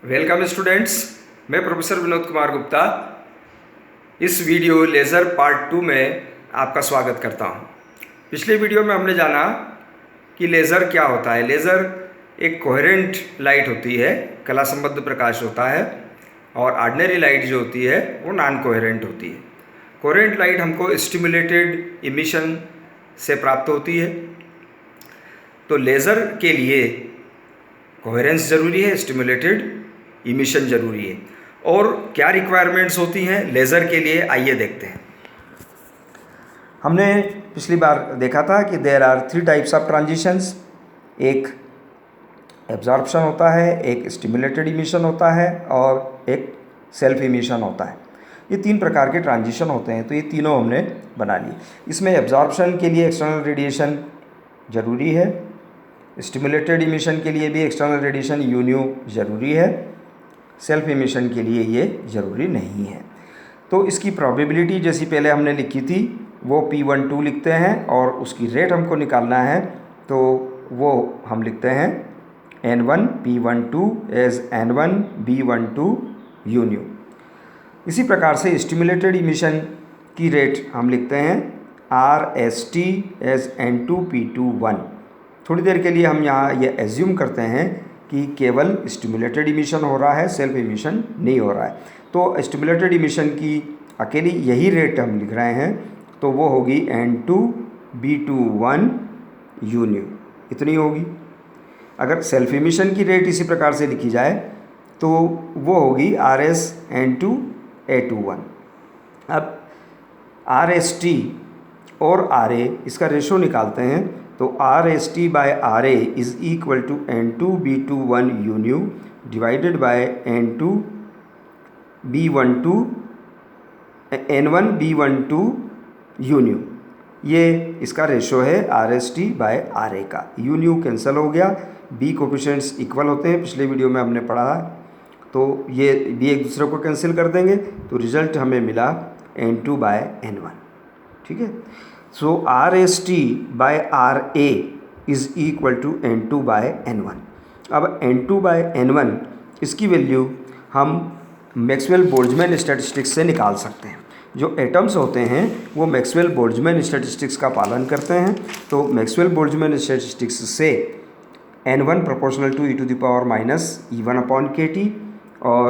Welcome students, मैं professor Vinod Kumar Gupta इस video laser part 2 में आपका स्वागत करता हूं। पिछले वीडियो में हमने जाना कि लेज़र क्या होता है। लेज़र एक कोहेरेंट लाइट होती है, कला संबद्ध प्रकाश होता है, और ऑर्डिनरी लाइट जो होती है वो नॉन कोहेरेंट होती है। कोहेरेंट लाइट हमको स्टिमुलेटेड इमिशन से प्राप्त होती है। तो लेज़र के लिए कोहेरेंस ज़रूरी है, स्टिमुलेटेड इमिशन ज़रूरी है। और क्या रिक्वायरमेंट्स होती हैं लेज़र के लिए, आइए देखते हैं। हमने पिछली बार देखा था कि there are 3 types of transitions. एक एब्जॉर्प्शन होता है, एक स्टिमुलेटेड इमिशन होता है और एक सेल्फ इमिशन होता है। ये 3 प्रकार के ट्रांजिशन होते हैं, तो ये तीनों हमने बना लिए। इसमें एब्जॉर्प्शन के लिए एक्सटर्नल रेडिएशन ज़रूरी है, स्टिमुलेटेड इमिशन के लिए भी एक्सटर्नल रेडिएशन यून्यू ज़रूरी है, सेल्फ इमिशन के लिए ये ज़रूरी नहीं है। तो इसकी प्रोबेबिलिटी जैसी पहले हमने लिखी थी वो P12 लिखते हैं, और उसकी रेट हमको निकालना है तो वो हम लिखते हैं N1 P12 as N1 B12 यून्यू। इसी प्रकार से स्टिमुलेटेड इमिशन की रेट हम लिखते हैं RST एज N2 P21। थोड़ी देर के लिए हम यहाँ ये एज्यूम करते हैं कि केवल स्टिमुलेटेड इमिशन हो रहा है, सेल्फ इमिशन नहीं हो रहा है। तो स्टिमुलेटेड इमिशन की अकेली यही रेट हम लिख रहे हैं, तो वो होगी N2 B21 यून्यू, इतनी होगी। अगर सेल्फ इमिशन की रेट इसी प्रकार से लिखी जाए तो वो होगी RS N2 A21। अब RST और RA इसका रेशो निकालते हैं, तो RST by RA is equal to N2 B21 यून्यू divided by N2 B12 N1 B12 यून्यू। ये इसका रेशो है RST बाय RA का। यून्यू कैंसिल हो गया, B कोफिशिएंट्स इक्वल होते हैं, पिछले वीडियो में हमने पढ़ा है। तो ये B एक दूसरे को कैंसिल कर देंगे, तो रिजल्ट हमें मिला N2 बाय N1। ठीक है। So RST by RA is equal to N2 by N1। अब N2 बाय N1 इसकी वैल्यू हम मैक्सवेल बोल्ट्जमैन स्टैटिस्टिक्स से निकाल सकते हैं। जो एटम्स होते हैं वो मैक्सवेल बोल्ट्जमैन स्टैटिस्टिक्स का पालन करते हैं। तो मैक्सवेल बोल्ट्जमैन स्टैटिस्टिक्स से N1 proportional to e⁻⁻⁰ upon KT और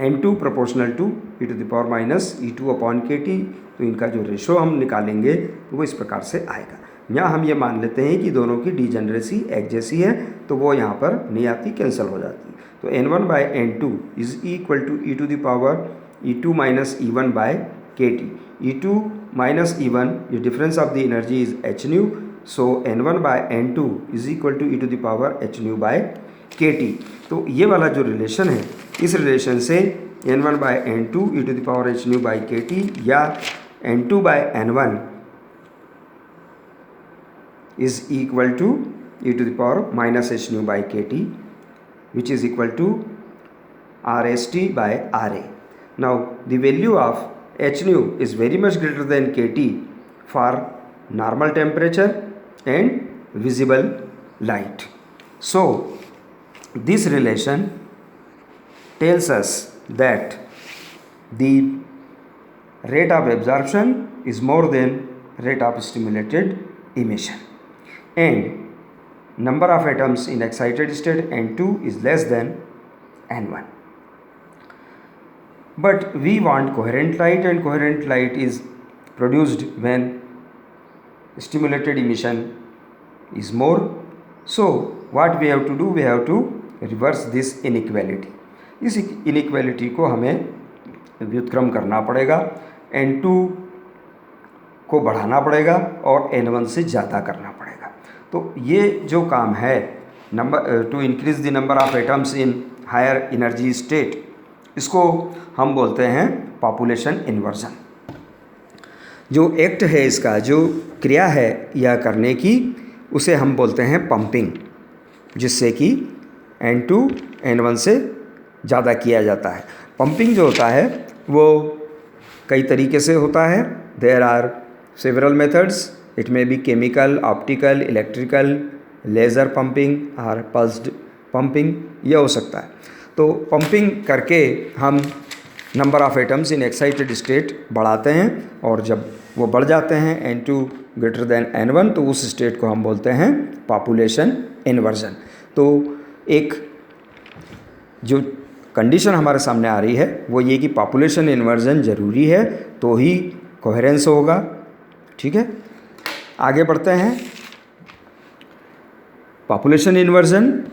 N2 proportional to e⁻⁻⁰ upon KT। तो इनका जो रेशो हम निकालेंगे वो इस प्रकार से आएगा। यहाँ हम ये मान लेते हैं कि दोनों की डिजेनरेसी एक जैसी है, तो वो यहाँ पर नहीं आती, कैंसिल हो जाती है। तो N1 by N2 is equal to e⁻E2 - by KT। E2 - E1, ये difference of the energy is hν। So N1 by N2 is equal to e⁻hν by KT। तो ये वाला जो रिलेशन है, इस रिलेशन से N1 by N2 e⁻hν by KT या N2 by N1 is equal to e⁻⁻hν by KT, which is equal to RST by RA. Now the value of hν is very much greater than KT for normal temperature and visible light. So this relation tells us that the rate of absorption is more than rate of stimulated emission, and number of atoms in excited state N2 is less than N1. But we want coherent light, and coherent light is produced when stimulated emission is more. So what we have to do, we have to reverse this inequality. इस inequality को हमें व्युत्क्रम करना पड़ेगा, N2 को बढ़ाना पड़ेगा और N1 से ज़्यादा करना पड़ेगा। तो ये जो काम है, number two increase the number of atoms in higher energy state, इसको हम बोलते हैं पॉपुलेशन इन्वर्जन। जो एक्ट है, इसका जो क्रिया है यह करने की, उसे हम बोलते हैं पंपिंग, जिससे कि N2 N1 से ज़्यादा किया जाता है। पंपिंग जो होता है वो कई तरीके से होता है। There are several methods. It may be chemical, optical, electrical, laser pumping और pulsed pumping, यह हो सकता है। तो पंपिंग करके हम number of atoms in excited state बढ़ाते हैं, और जब वो बढ़ जाते हैं N2 ग्रेटर देन N1 तो उस स्टेट को हम बोलते हैं पॉपुलेशन इन्वर्जन। तो एक जो कंडीशन हमारे सामने आ रही है वो ये कि पॉपुलेशन इन्वर्जन ज़रूरी है तो ही कोहेरेंस होगा। ठीक है, आगे बढ़ते हैं। पॉपुलेशन इन्वर्जन,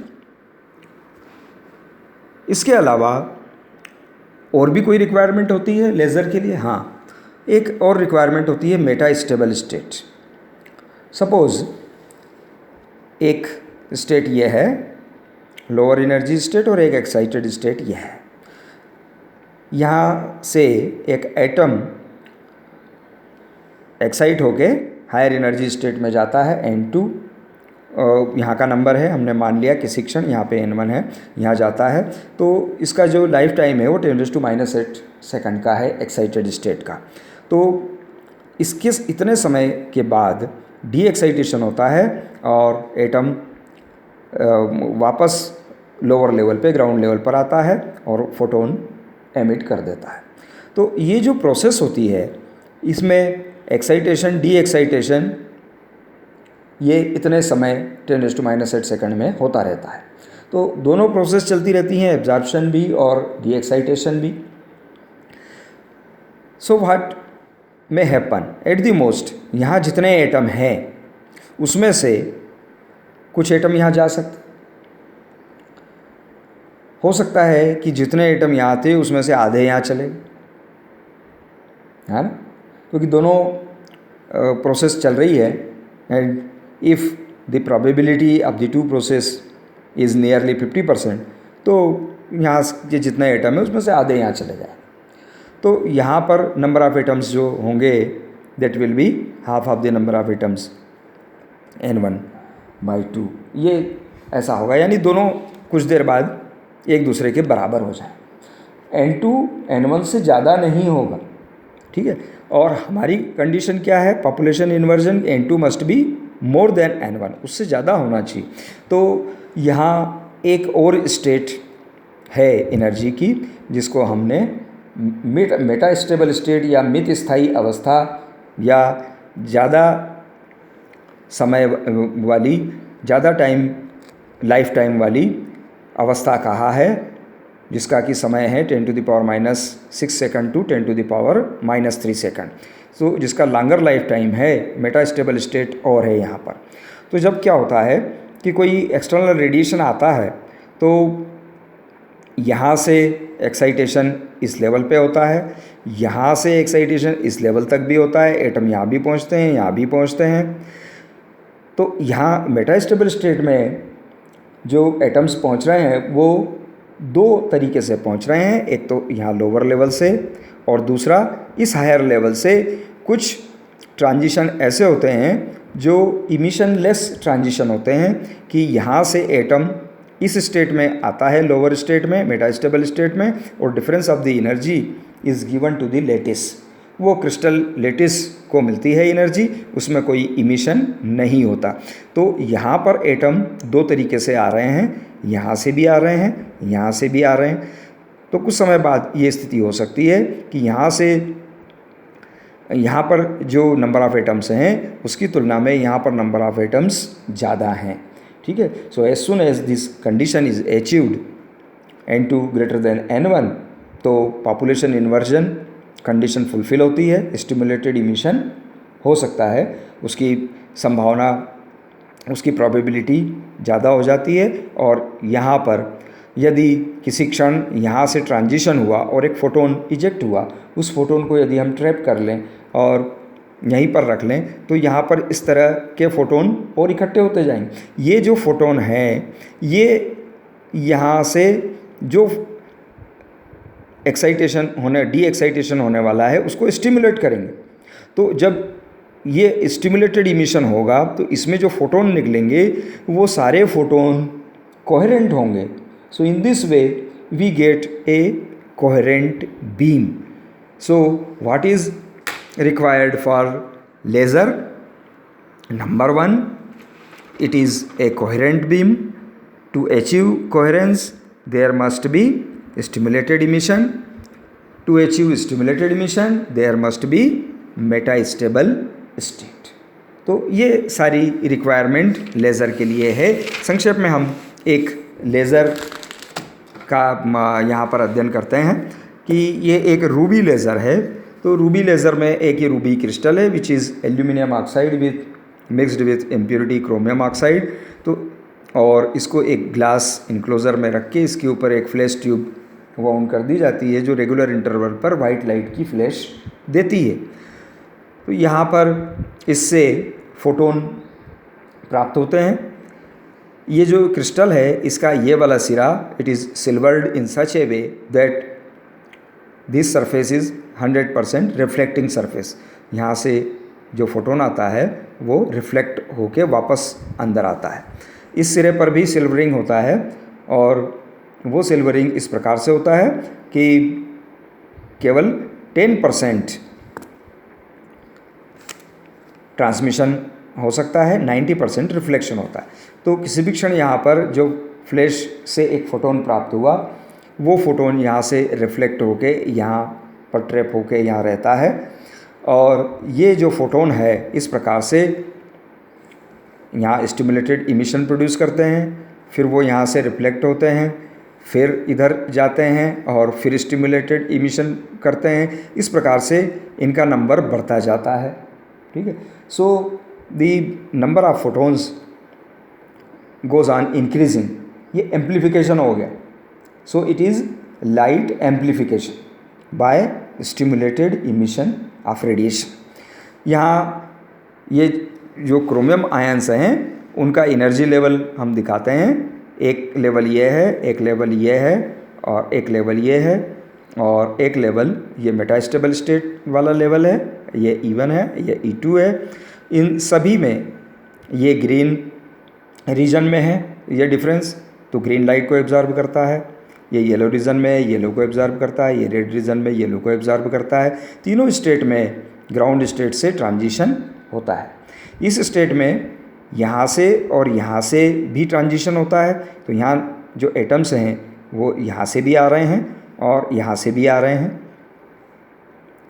इसके अलावा और भी कोई रिक्वायरमेंट होती है लेज़र के लिए? हाँ, एक और रिक्वायरमेंट होती है मेटा स्टेबल स्टेट। सपोज़ एक स्टेट ये है लोअर एनर्जी स्टेट और एक एक्साइटेड स्टेट ये है। यहाँ से एक एटम एक्साइट होके हायर एनर्जी स्टेट में जाता है N2, यहाँ का नंबर है, हमने मान लिया कि शिक्षण यहाँ पे N1 है, यहाँ जाता है। तो इसका जो लाइफ टाइम है वो 10⁻⁸ सेकंड का है एक्साइटेड स्टेट का। तो इसके इतने समय के बाद डी एक्साइटेशन होता है और एटम वापस लोअर लेवल पे ग्राउंड लेवल पर आता है और फोटोन एमिट कर देता है। तो ये जो प्रोसेस होती है इसमें एक्साइटेशन डी एक्साइटेशन ये इतने समय 10⁻⁸ सेकंड में होता रहता है। तो दोनों प्रोसेस चलती रहती हैं, एब्जॉर्प्शन भी और डी एक्साइटेशन भी। So what may happen at the most, यहाँ जितने एटम हैं उसमें से कुछ एटम यहाँ जा सकते, हो सकता है कि जितने एटम यहाँ थे उसमें से आधे यहाँ चले गए, है ना, क्योंकि दोनों प्रोसेस चल रही है। And if the probability of the two process is nearly 50%, तो यहाँ के जितने एटम है उसमें से आधे यहाँ चले जाए। तो यहाँ पर नंबर ऑफ़ एटम्स जो होंगे that will be half of the number of atoms N1/2, ये ऐसा होगा, यानी दोनों कुछ देर बाद एक दूसरे के बराबर हो जाए। N2 N1 से ज़्यादा नहीं होगा। ठीक है, और हमारी कंडीशन क्या है? Population inversion N2 must be more than N1, उससे ज़्यादा होना चाहिए। तो यहाँ एक और स्टेट है एनर्जी की जिसको हमने मेटा स्टेबल स्टेट या मित स्थायी अवस्था या ज़्यादा समय वाली, ज़्यादा टाइम लाइफ टाइम वाली अवस्था कहा है, जिसका कि समय है 10⁻⁻⁶ सेकंड टू 10⁻⁻³ सेकंड। तो जिसका लॉन्गर लाइफ टाइम है, मेटा स्टेबल स्टेट और है यहाँ पर। तो जब क्या होता है कि कोई एक्सटर्नल रेडिएशन आता है तो यहाँ से एक्साइटेशन इस लेवल पे होता है, यहाँ से एक्साइटेशन इस लेवल तक भी होता है, एटम यहाँ भी पहुँचते हैं, यहाँ भी पहुँचते हैं। तो यहाँ मेटा स्टेबल स्टेट में जो एटम्स पहुँच रहे हैं वो दो तरीके से पहुँच रहे हैं, एक तो यहाँ लोअर लेवल से और दूसरा इस हायर लेवल से। कुछ ट्रांजिशन ऐसे होते हैं जो इमिशन लेस ट्रांजिशन होते हैं कि यहाँ से एटम इस स्टेट में आता है लोअर स्टेट में, मेटा स्टेबल स्टेट में, और difference of the energy is given to the lattice. वो क्रिस्टल लेटिस को मिलती है एनर्जी, उसमें कोई इमिशन नहीं होता। तो यहाँ पर एटम दो तरीके से आ रहे हैं, यहाँ से भी आ रहे हैं, यहाँ से भी आ रहे हैं। तो कुछ समय बाद ये स्थिति हो सकती है कि यहाँ पर जो नंबर ऑफ़ एटम्स हैं उसकी तुलना में यहाँ पर नंबर ऑफ़ एटम्स ज़्यादा हैं। ठीक है, so as soon as this condition is achieved N2 greater than N1, तो पॉपुलेशन इन्वर्जन कंडीशन फुलफ़िल होती है, स्टिमुलेटेड इमिशन हो सकता है, उसकी संभावना, उसकी प्रोबेबिलिटी ज़्यादा हो जाती है। और यहाँ पर यदि किसी क्षण यहाँ से ट्रांजिशन हुआ और एक फ़ोटोन इजेक्ट हुआ, उस फोटोन को यदि हम ट्रैप कर लें और यहीं पर रख लें तो यहाँ पर इस तरह के फ़ोटोन और इकट्ठे होते जाएंगे। ये जो फ़ोटोन हैं ये यहाँ से जो एक्साइटेशन होने, डी एक्साइटेशन होने वाला है उसको स्टिमुलेट करेंगे। तो जब ये स्टिमुलेटेड इमिशन होगा तो इसमें जो फोटोन निकलेंगे वो सारे फोटोन कोहेरेंट होंगे। So in this way we get a coherent beam. So what is required for laser? Number one, it is a coherent beam. To achieve coherence, there must be stimulated emission. To achieve stimulated emission there must be metastable state. तो ये सारी requirement laser के लिए है। संक्षेप में हम एक लेज़र का यहाँ पर अध्ययन करते हैं कि ये एक रूबी लेज़र है। तो रूबी लेज़र में एक ये रूबी क्रिस्टल है which is aluminium oxide with mixed with impurity chromium oxide. तो और इसको एक ग्लास इनक्लोज़र में रख के इसके ऊपर एक फ्लैश ट्यूब वाउंड कर दी जाती है जो रेगुलर इंटरवल पर वाइट लाइट की फ्लैश देती है। तो यहाँ पर इससे फोटोन प्राप्त होते हैं। ये जो क्रिस्टल है इसका ये वाला सिरा it is silvered in such A way that this surface is 100% reflecting surface. यहाँ से जो फोटोन आता है वो रिफ्लेक्ट होके वापस अंदर आता है। इस सिरे पर भी सिल्वरिंग होता है और वो सिल्वरिंग इस प्रकार से होता है कि केवल 10% ट्रांसमिशन हो सकता है, 90% रिफ्लेक्शन होता है। तो किसी भी क्षण यहाँ पर जो फ्लैश से एक फोटोन प्राप्त हुआ वो फोटोन यहाँ से रिफ्लेक्ट होके यहाँ पर ट्रैप होके यहाँ रहता है और ये जो फोटोन है इस प्रकार से यहाँ स्टिमुलेटेड इमिशन प्रोड्यूस करते हैं, फिर वो यहाँ से रिफ्लेक्ट होते हैं, फिर इधर जाते हैं और फिर स्टिमुलेटेड इमिशन करते हैं। इस प्रकार से इनका नंबर बढ़ता जाता है। ठीक है। So the number of photons goes on increasing. ये एम्प्लीफिकेशन हो गया। So it is light amplification by stimulated emission of radiation. यहाँ ये जो क्रोमियम आयंस हैं उनका एनर्जी लेवल हम दिखाते हैं। एक लेवल ये है, एक लेवल ये है और एक लेवल ये है और एक लेवल ये मेटास्टेबल स्टेट वाला लेवल है, ये E1 है, ये E2 है। इन सभी में ये ग्रीन रीजन में है ये डिफरेंस, तो ग्रीन लाइट को एब्जॉर्ब करता है। ये येलो रीजन में येलो को एब्जॉर्ब करता है, ये रेड रीजन में येलो को एब्जॉर्ब करता है। तीनों स्टेट में ग्राउंड स्टेट से ट्रांजिशन होता है। इस स्टेट में यहाँ से और यहाँ से भी ट्रांजिशन होता है। तो यहाँ जो एटम्स हैं वो यहाँ से भी आ रहे हैं और यहाँ से भी आ रहे हैं।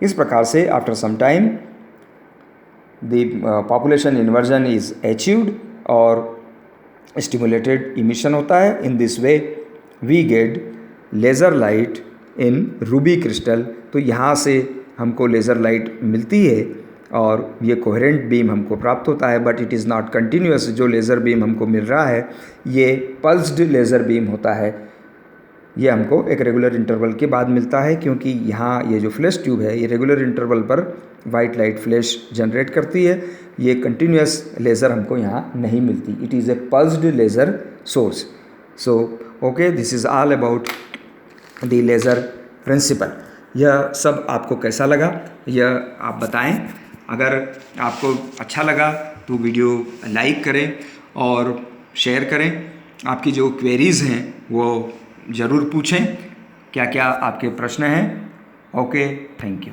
इस प्रकार से after some time the population inversion is achieved और स्टिमुलेटेड इमिशन होता है। In this way we get laser light in ruby crystal. तो यहाँ से हमको लेज़र लाइट मिलती है और ये कोहेरेंट बीम हमको प्राप्त होता है, but it is not continuous. जो लेज़र बीम हमको मिल रहा है ये पल्स्ड लेज़र बीम होता है। ये हमको एक रेगुलर इंटरवल के बाद मिलता है क्योंकि यहाँ ये जो फ्लैश ट्यूब है ये रेगुलर इंटरवल पर वाइट लाइट फ्लैश जनरेट करती है। ये कंटिन्यूअस लेज़र हमको यहाँ नहीं मिलती। It is a pulsed laser source. So okay, this is all about the laser principle. यह सब आपको कैसा लगा यह आप बताएं। अगर आपको अच्छा लगा तो वीडियो लाइक करें और शेयर करें। आपकी जो क्वेरीज़ हैं वो ज़रूर पूछें। क्या क्या आपके प्रश्न हैं। Okay, thank you.